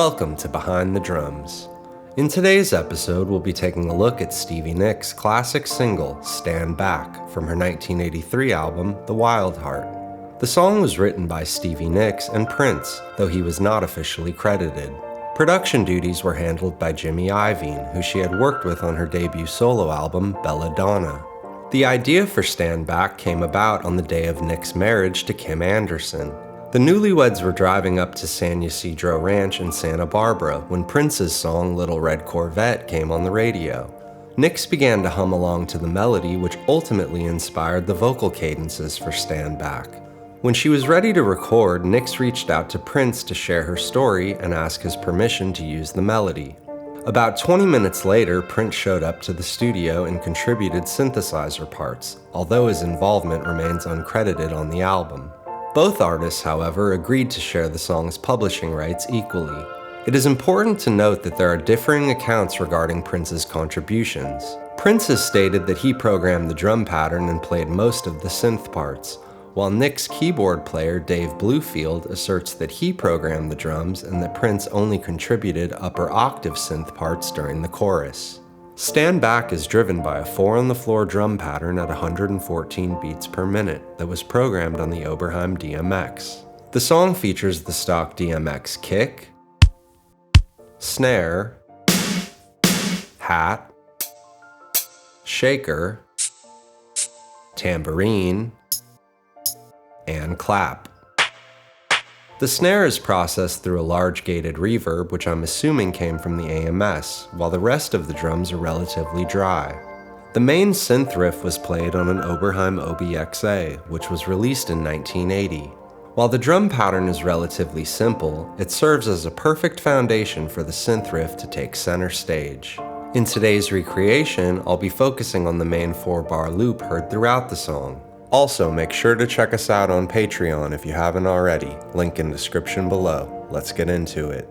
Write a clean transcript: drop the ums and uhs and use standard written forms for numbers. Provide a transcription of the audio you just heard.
Welcome to Behind the Drums. In today's episode, we'll be taking a look at Stevie Nicks' classic single, Stand Back, from her 1983 album, The Wild Heart. The song was written by Stevie Nicks and Prince, though he was not officially credited. Production duties were handled by Jimmy Iovine, who she had worked with on her debut solo album, Belladonna. The idea for Stand Back came about on the day of Nicks' marriage to Kim Anderson. The newlyweds were driving up to San Ysidro Ranch in Santa Barbara when Prince's song Little Red Corvette came on the radio. Nicks began to hum along to the melody, which ultimately inspired the vocal cadences for Stand Back. When she was ready to record, Nicks reached out to Prince to share her story and ask his permission to use the melody. About 20 minutes later, Prince showed up to the studio and contributed synthesizer parts, although his involvement remains uncredited on the album. Both artists, however, agreed to share the song's publishing rights equally. It is important to note that there are differing accounts regarding Prince's contributions. Prince has stated that he programmed the drum pattern and played most of the synth parts, while Nicks' keyboard player Dave Bluefield asserts that he programmed the drums and that Prince only contributed upper octave synth parts during the chorus. Stand Back is driven by a 4-on-the-floor drum pattern at 114 beats per minute that was programmed on the Oberheim DMX. The song features the stock DMX kick, snare, hat, shaker, tambourine, and clap. The snare is processed through a large gated reverb, which I'm assuming came from the AMS, while the rest of the drums are relatively dry. The main synth riff was played on an Oberheim OBXA, which was released in 1980. While the drum pattern is relatively simple, it serves as a perfect foundation for the synth riff to take center stage. In today's recreation, I'll be focusing on the main 4-bar loop heard throughout the song. Also, make sure to check us out on Patreon if you haven't already. Link in description below. Let's get into it.